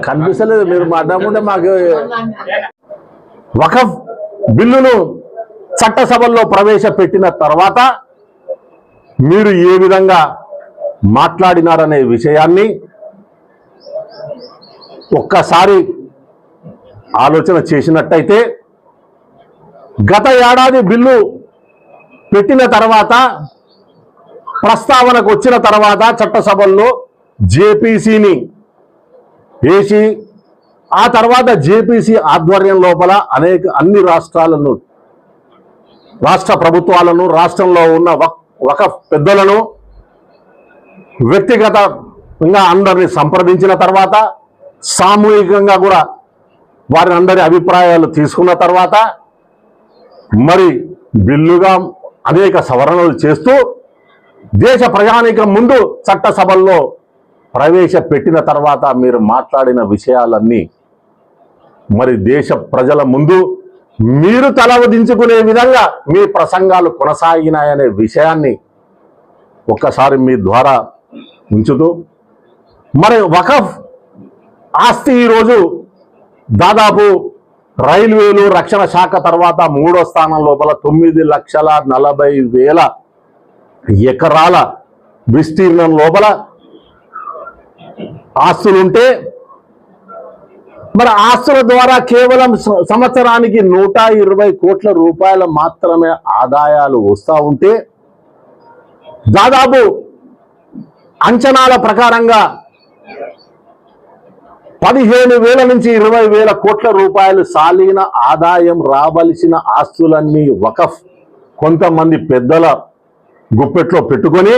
కనిపిస్తలేదు మీరు మాట్లాడుకుంటే మాకు. వఖఫ్ బిల్లును చట్టసభల్లో ప్రవేశపెట్టిన తర్వాత మీరు ఏ విధంగా మాట్లాడినారనే విషయాన్ని ఒక్కసారి ఆలోచన చేసినట్టయితే, గత ఏడాది బిల్లు పెట్టిన తర్వాత ప్రస్తావనకు వచ్చిన తర్వాత చట్టసభల్లో జేపీసీని వేసి ఆ తర్వాత జేపీసీ ఆధ్వర్యం లోపల అన్ని రాష్ట్ర ప్రభుత్వాలను, రాష్ట్రంలో ఉన్న వఖఫ్ పెద్దలను వ్యక్తిగతంగా అందరినీ సంప్రదించిన తర్వాత, సామూహికంగా కూడా వారి అందరి అభిప్రాయాలు తీసుకున్న తర్వాత మరి బిల్లుగా అనేక సవరణలు చేస్తూ దేశ ప్రజానీకం ముందు చట్టసభల్లో ప్రవేశపెట్టిన తర్వాత మీరు మాట్లాడిన విషయాలన్నీ మరి దేశ ప్రజల ముందు మీరు తలవదించుకునే విధంగా మీ ప్రసంగాలు కొనసాగినాయనే విషయాన్ని ఒక్కసారి మీ ద్వారా ఉంచుతూ, మరి వఖఫ్ ఆస్తి ఈరోజు దాదాపు రైల్వేలు, రక్షణ శాఖ తర్వాత 3వ స్థానం లోపల 9,40,000 ఎకరాల విస్తీర్ణం లోపల ఆస్తులుంటే, మరి ఆస్తుల ద్వారా కేవలం సంవత్సరానికి 120 కోట్ల రూపాయలు మాత్రమే ఆదాయాలు వస్తూ ఉంటే, దాదాపు అంచనాల ప్రకారంగా 15,000 నుంచి 20,000 కోట్ల రూపాయలు సాలీన ఆదాయం రావలసిన ఆస్తులన్నీ వఖఫ్ కొంతమంది పెద్దల గుప్పెట్లో పెట్టుకొని,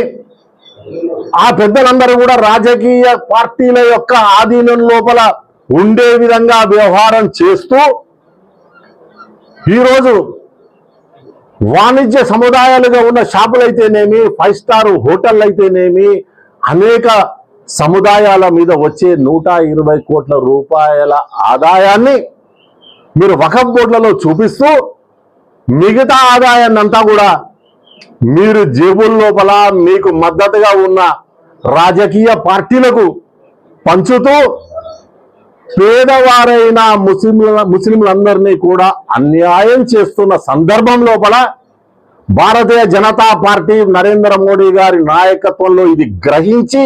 ఆ పెద్దలందరూ కూడా రాజకీయ పార్టీల యొక్క ఆధీనం లోపల ఉండే విధంగా వ్యవహారం చేస్తూ ఈరోజు వాణిజ్య సముదాయాలుగా ఉన్న షాపులైతేనేమి, 5 స్టార్ హోటళ్ళు అయితేనేమి, అనేక సముదాయాల మీద వచ్చే 120 కోట్ల రూపాయల ఆదాయాన్ని మీరు వఖఫ్ బోర్డులలో చూపిస్తూ మిగతా ఆదాయాన్ని అంతా కూడా మీరు జేబుల లోపల మీకు మద్దతుగా ఉన్న రాజకీయ పార్టీలకు పంచుతూ పేదవారైన ముస్లింలందరినీ కూడా అన్యాయం చేస్తున్న సందర్భం లోపల భారతీయ జనతా పార్టీ నరేంద్ర మోడీ గారి నాయకత్వంలో ఇది గ్రహించి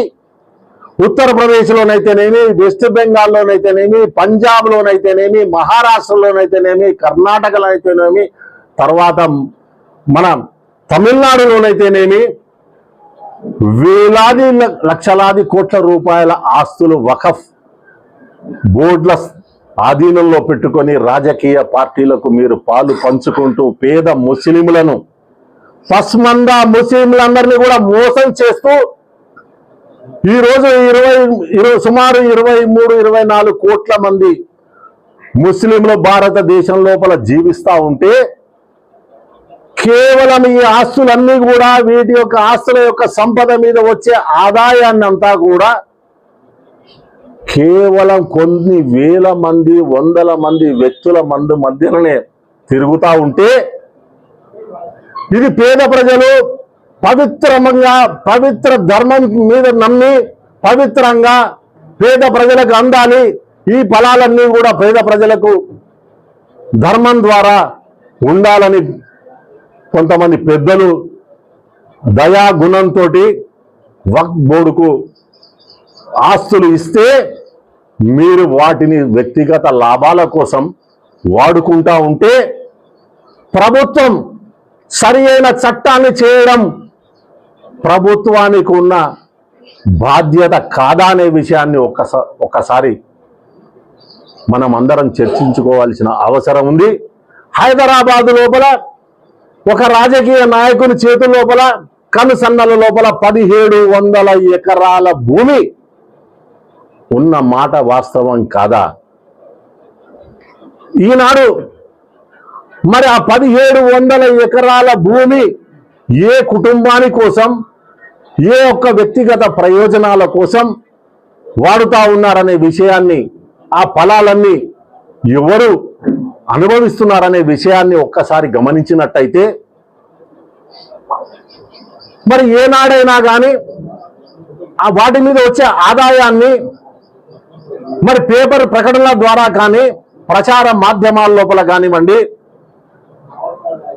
ఉత్తరప్రదేశ్లోనైతేనేమి, వెస్ట్ బెంగాల్లోనైతేనేమి, పంజాబ్లోనైతేనేమి, మహారాష్ట్రలోనైతేనేమి, కర్ణాటకలోనైతేనేమి, తర్వాత మన తమిళనాడులోనైతేనేమి వేలాది లక్షలాది కోట్ల రూపాయల ఆస్తులు వఖఫ్ బోర్డుల ఆధీనంలో పెట్టుకొని రాజకీయ పార్టీలకు మీరు పాలు పంచుకుంటూ పేద ముస్లింలను, పస్మందా ముస్లింలందరినీ కూడా మోసం చేస్తూ ఈరోజు సుమారు 23-24 కోట్ల మంది ముస్లింలు భారతదేశం లోపల జీవిస్తూ ఉంటే, కేవలం ఈ ఆస్తులన్నీ కూడా వీటి యొక్క ఆస్తుల యొక్క సంపద మీద వచ్చే ఆదాయాన్ని అంతా కూడా కేవలం కొన్ని వేల మంది, వందల మంది వ్యక్తుల మధ్యలోనే తిరుగుతూ ఉంటే, ఇది పేద ప్రజలు పవిత్ర ధర్మం మీద నమ్మి పవిత్రంగా పేద ప్రజలకు అందాలి, ఈ ఫలాలన్నీ కూడా పేద ప్రజలకు ధర్మం ద్వారా ఉండాలని కొంతమంది పెద్దలు దయా గుణంతో వక్ఫ్ బోర్డుకు ఆస్తులు ఇస్తే మీరు వాటిని వ్యక్తిగత లాభాల కోసం వాడుకుంటా ఉంటే, ప్రభుత్వం సరి అయిన చట్టాన్ని చేయడం ప్రభుత్వానికి ఉన్న బాధ్యత కాదా అనే విషయాన్ని ఒక్కసారి మనం అందరం చర్చించుకోవాల్సిన అవసరం ఉంది. హైదరాబాద్ లోపల ఒక రాజకీయ నాయకుని చేతుల లోపల కనుసన్నల లోపల 1700 ఎకరాల భూమి ఉన్న మాట వాస్తవం కాదా? ఈనాడు మరి ఆ 1700 ఎకరాల భూమి ఏ కుటుంబాని కోసం, ఏ ఒక్క వ్యక్తిగత ప్రయోజనాల కోసం వాడుతా ఉన్నారనే విషయాన్ని, ఆ ఫలాలన్నీ ఎవరు అనుభవిస్తున్నారనే విషయాన్ని ఒక్కసారి గమనించినట్టయితే, మరి ఏనాడైనా కానీ వాటి మీద వచ్చే ఆదాయాన్ని మరి పేపర్ ప్రకటనల ద్వారా కానీ ప్రచార మాధ్యమాల లోపల కానివ్వండి,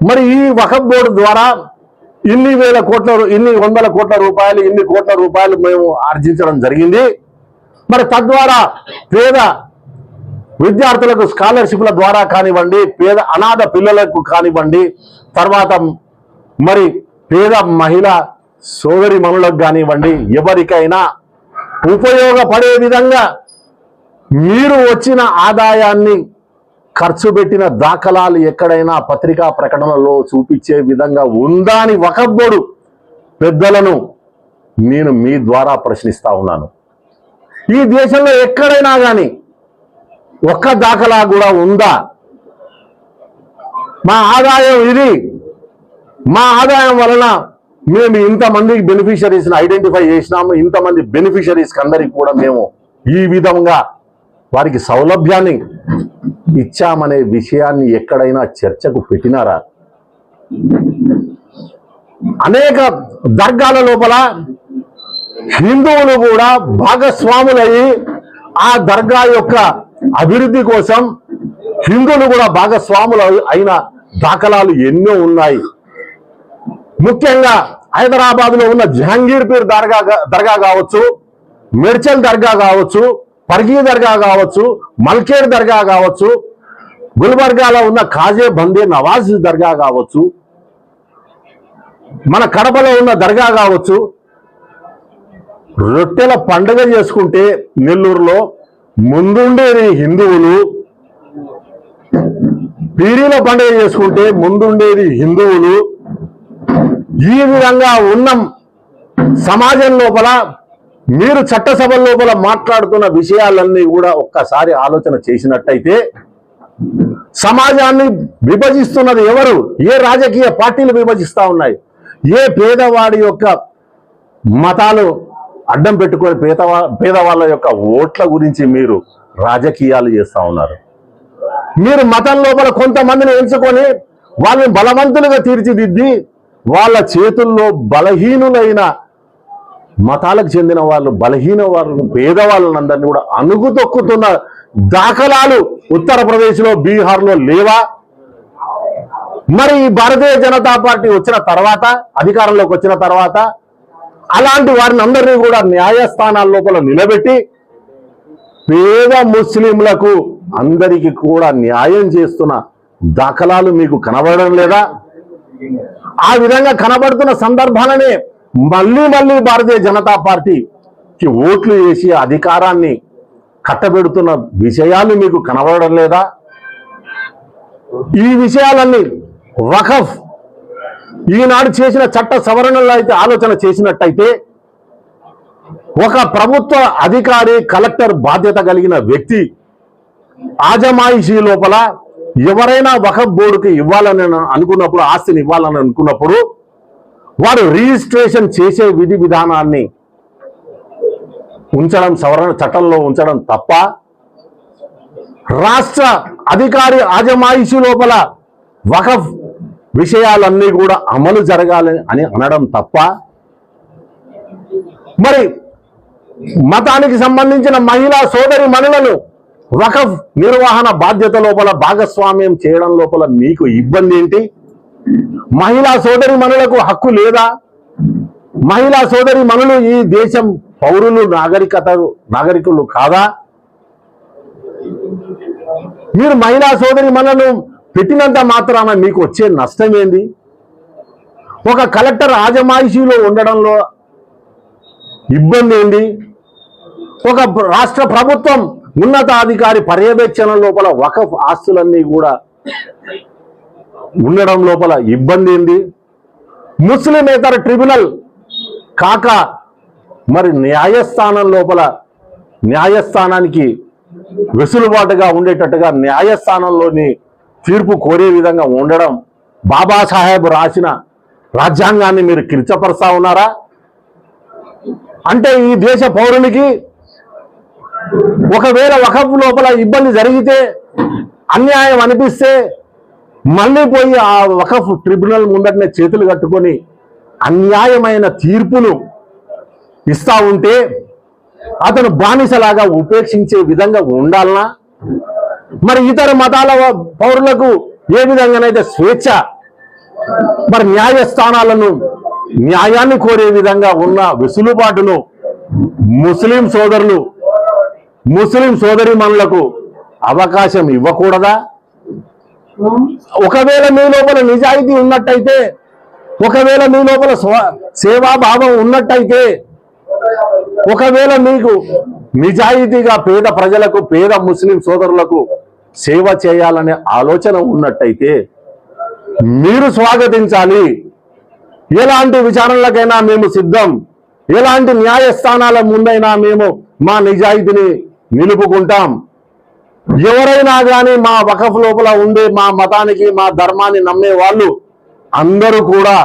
మరి ఈ వఖఫ్ బోర్డు ద్వారా ఇన్ని వందల కోట్ల రూపాయలు, ఇన్ని కోట్ల రూపాయలు మేము ఆర్జించడం జరిగింది. మరి తద్వారా పేద విద్యార్థులకు స్కాలర్షిప్ల ద్వారా కానివ్వండి, పేద అనాథ పిల్లలకు కానివ్వండి, తర్వాత మరి పేద మహిళా సోదరి మనులకు కానివ్వండి, ఎవరికైనా ఉపయోగపడే విధంగా మీరు వచ్చిన ఆదాయాన్ని ఖర్చు పెట్టిన దాఖలాలు ఎక్కడైనా పత్రికా ప్రకటనలో చూపించే విధంగా ఉందా అని వఖఫ్ బోర్డు పెద్దలను నేను మీ ద్వారా ప్రశ్నిస్తా ఉన్నాను. ఈ దేశంలో ఎక్కడైనా కానీ ఒక్క దాఖలా కూడా ఉందా? మా ఆదాయం ఇది, మా ఆదాయం వలన మేము ఇంతమంది బెనిఫిషరీస్ని ఐడెంటిఫై చేసినాము, ఇంతమంది బెనిఫిషరీస్కి అందరికి కూడా మేము ఈ విధంగా వారికి సౌలభ్యాన్ని ఇచ్చామనే విషయాన్ని ఎక్కడైనా చర్చకు పెట్టినారా? అనేక దర్గాల లోపల హిందువులు కూడా భాగస్వాములయ్యి ఆ దర్గా యొక్క అభివృద్ధి కోసం హిందువులు కూడా భాగస్వాములు అయిన దాఖలాలు ఎన్నో ఉన్నాయి. ముఖ్యంగా హైదరాబాద్లో ఉన్న జహాంగీర్పీర్ దర్గా కావచ్చు, మెడ్చల్ దర్గా కావచ్చు, పర్గీ దర్గా కావచ్చు, మల్కేర్ దర్గా కావచ్చు, గుల్బర్గాలో ఉన్న ఖాజే బందే నవాజ్ దర్గా కావచ్చు, మన కడపలో ఉన్న దర్గా కావచ్చు. రొట్టెల పండుగ చేసుకుంటే నెల్లూరులో ముందుండేది హిందువులు, పీరీల పండుగ చేసుకుంటే ముందుండేది హిందువులు. ఈ విధంగా ఉన్న సమాజం లోపల మీరు చట్టసభల లోపల మాట్లాడుతున్న విషయాలన్నీ కూడా ఒక్కసారి ఆలోచన చేసినట్టయితే సమాజాన్ని విభజిస్తున్నది ఎవరు? ఏ రాజకీయ పార్టీలు విభజిస్తా ఉన్నాయి? ఏ పేదవాడి యొక్క మతాలు అడ్డం పెట్టుకొని పేదవాళ్ళ యొక్క ఓట్ల గురించి మీరు రాజకీయాలు చేస్తా ఉన్నారు. మీరు మతం లోపల కొంతమందిని ఎంచుకొని వాళ్ళని బలవంతులుగా తీర్చిదిద్ది వాళ్ళ చేతుల్లో బలహీనులైన మతాలకు చెందిన వాళ్ళు, బలహీన వాళ్ళు, పేదవాళ్ళందరినీ కూడా అణుగుతొక్కుతున్న దాఖలాలు ఉత్తరప్రదేశ్లో, బీహార్లో లేవా? మరి ఈ భారతీయ జనతా పార్టీ వచ్చిన తర్వాత, అధికారంలోకి వచ్చిన తర్వాత అలాంటి వారిని అందరినీ కూడా న్యాయస్థానాల లోపల నిలబెట్టి పేద ముస్లింలకు అందరికీ కూడా న్యాయం చేస్తున్న దాఖలాలు మీకు కనబడడం లేదా? ఆ విధంగా కనబడుతున్న సందర్భాలనే మళ్ళీ భారతీయ జనతా పార్టీకి ఓట్లు వేసి అధికారాన్ని కట్టబెడుతున్న విషయాలు మీకు కనబడడం లేదా? ఈ విషయాలన్నీ వఖఫ్ ఈనాడు చేసిన చట్ట సవరణలో అయితే ఆలోచన చేసినట్టయితే ఒక ప్రభుత్వ అధికారి, కలెక్టర్ బాధ్యత కలిగిన వ్యక్తి ఆజమాయిషీ లోపల ఎవరైనా వఖఫ్ బోర్డుకి ఇవ్వాలని అనుకున్నప్పుడు, ఆస్తిని ఇవ్వాలని అనుకున్నప్పుడు వారు రిజిస్ట్రేషన్ చేసే విధి విధానాన్ని ఉంచడం, సవరణ చట్టంలో ఉంచడం తప్ప రాష్ట్ర అధికారి ఆజమాయిషీ లోపల వఖఫ్ విషయాలన్నీ కూడా అమలు జరగాలి అని అనడం తప్ప, మరి మతానికి సంబంధించిన మహిళా సోదరి మనులను వఖఫ్ నిర్వహణ బాధ్యత లోపల భాగస్వామ్యం చేయడం లోపల మీకు ఇబ్బంది ఏంటి? మహిళా సోదరి మనులకు హక్కు లేదా? మహిళా సోదరి మనులు ఈ దేశం పౌరులు, నాగరికులు కాదా? మీరు మహిళా సోదరి మనులను పెట్టినంత మాత్రాన మీకు వచ్చే నష్టం ఏంది? ఒక కలెక్టర్ ఆజమాయిషీలో ఉండడంలో ఇబ్బంది ఏంది? ఒక రాష్ట్ర ప్రభుత్వం ఉన్నతాధికారి పర్యవేక్షణ లోపల వఖఫ్ ఆస్తులన్నీ కూడా ఉండడం లోపల ఇబ్బంది ఏంది? ముస్లిమేతర ట్రిబ్యునల్ కాక మరి న్యాయస్థానం లోపల న్యాయస్థానానికి వెసులుబాటుగా ఉండేటట్టుగా న్యాయస్థానంలోని తీర్పు కోరే విధంగా ఉండడం, బాబాసాహెబ్ రాసిన రాజ్యాంగాన్ని మీరు కించపరుస్తా ఉన్నారా? అంటే ఈ దేశ పౌరునికి ఒకవేళ వఖఫ్ లోపల ఇబ్బంది జరిగితే, అన్యాయం అనిపిస్తే మళ్ళీ పోయి ఆ వఖఫ్ ట్రిబ్యునల్ ముందటనే చేతులు కట్టుకొని అన్యాయమైన తీర్పును ఇస్తా ఉంటే అతను బానిసలాగా ఉపేక్షించే విధంగా ఉండాలనా? మరి ఇతర మతాల పౌరులకు ఏ విధంగానైతే స్వేచ్ఛ, మరి న్యాయస్థానాలను న్యాయాన్ని కోరే విధంగా ఉన్న వెసులుబాటును ముస్లిం సోదరులు, ముస్లిం సోదరిమణులకు అవకాశం ఇవ్వకూడదా? ఒకవేళ మీ లోపల నిజాయితీ ఉన్నట్టయితే, ఒకవేళ మీ లోపల సేవాభావం ఉన్నట్టయితే, ఒకవేళ మీకు నిజాయితీగా పేద ప్రజలకు, పేద ముస్లిం సోదరులకు సేవ చేయాలనే ఆలోచన ఉన్నట్టయితే మీరు స్వాగతించాలి. ఎలాంటి విచారణలకైనా మేము సిద్ధం, ఎలాంటి న్యాయస్థానాల ముందైనా మేము మా నిజాయితీని నిలుపుకుంటాం. ఎవరైనా కానీ మా వకఫ్ లోపల ఉండే మా మతానికి, మా ధర్మాన్ని నమ్మే వాళ్ళు అందరూ కూడా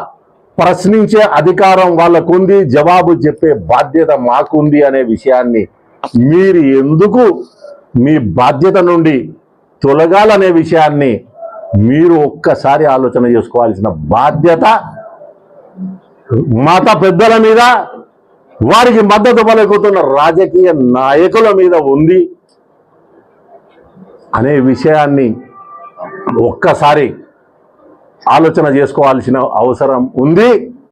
ప్రశ్నించే అధికారం వాళ్ళకుంది, జవాబు చెప్పే బాధ్యత మాకుంది అనే విషయాన్ని మీరు ఎందుకు మీ బాధ్యత నుండి తొలగాలనే విషయాన్ని మీరు ఒక్కసారి ఆలోచన చేసుకోవాల్సిన బాధ్యత మత పెద్దల మీద, వారికి మద్దతు పలుకుతున్న రాజకీయ నాయకుల మీద ఉంది అనే విషయాన్ని ఒక్కసారి ఆలోచన చేసుకోవాల్సిన అవసరం ఉంది.